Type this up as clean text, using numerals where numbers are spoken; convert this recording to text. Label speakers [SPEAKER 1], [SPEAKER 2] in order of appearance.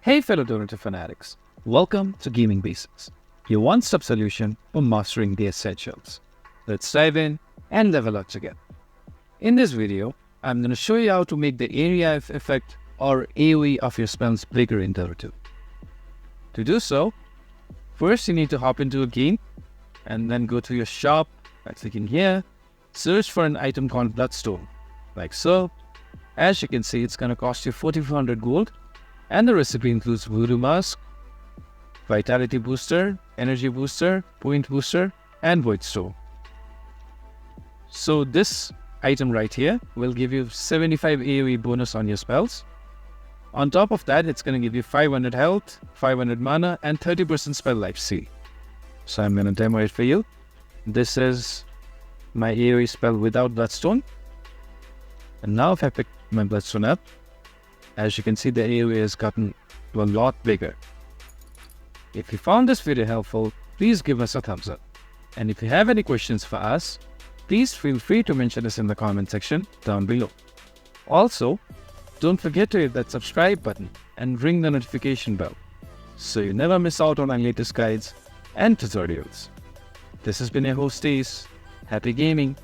[SPEAKER 1] Hey fellow Dota fanatics, welcome to Gaming Basics, your one-stop solution for mastering the essentials. Let's dive in and level up together. In this video, I'm going to show you how to make the area effect or AoE of your spells bigger in Dota 2. To do so, first you need to hop into a game and then go to your shop by clicking here, search for an item called Bloodstone, like so. As you can see, it's going to cost you 4400 gold. And the recipe includes Voodoo Mask, Vitality Booster, Energy Booster, Point Booster, and Void Stone. So this item right here will give you 75 AoE bonus on your spells. On top of that, it's going to give you 500 health, 500 mana, and 30% spell life steal. So I'm going to demo it for you. This is my AoE spell without Bloodstone. And now if I pick my Bloodstone up, as you can see, the AoE has gotten a lot bigger. If you found this video helpful, please give us a thumbs up. And if you have any questions for us, please feel free to mention us in the comment section down below. Also, don't forget to hit that subscribe button and ring the notification bell so you never miss out on our latest guides and tutorials. This has been your host Ace. Happy gaming!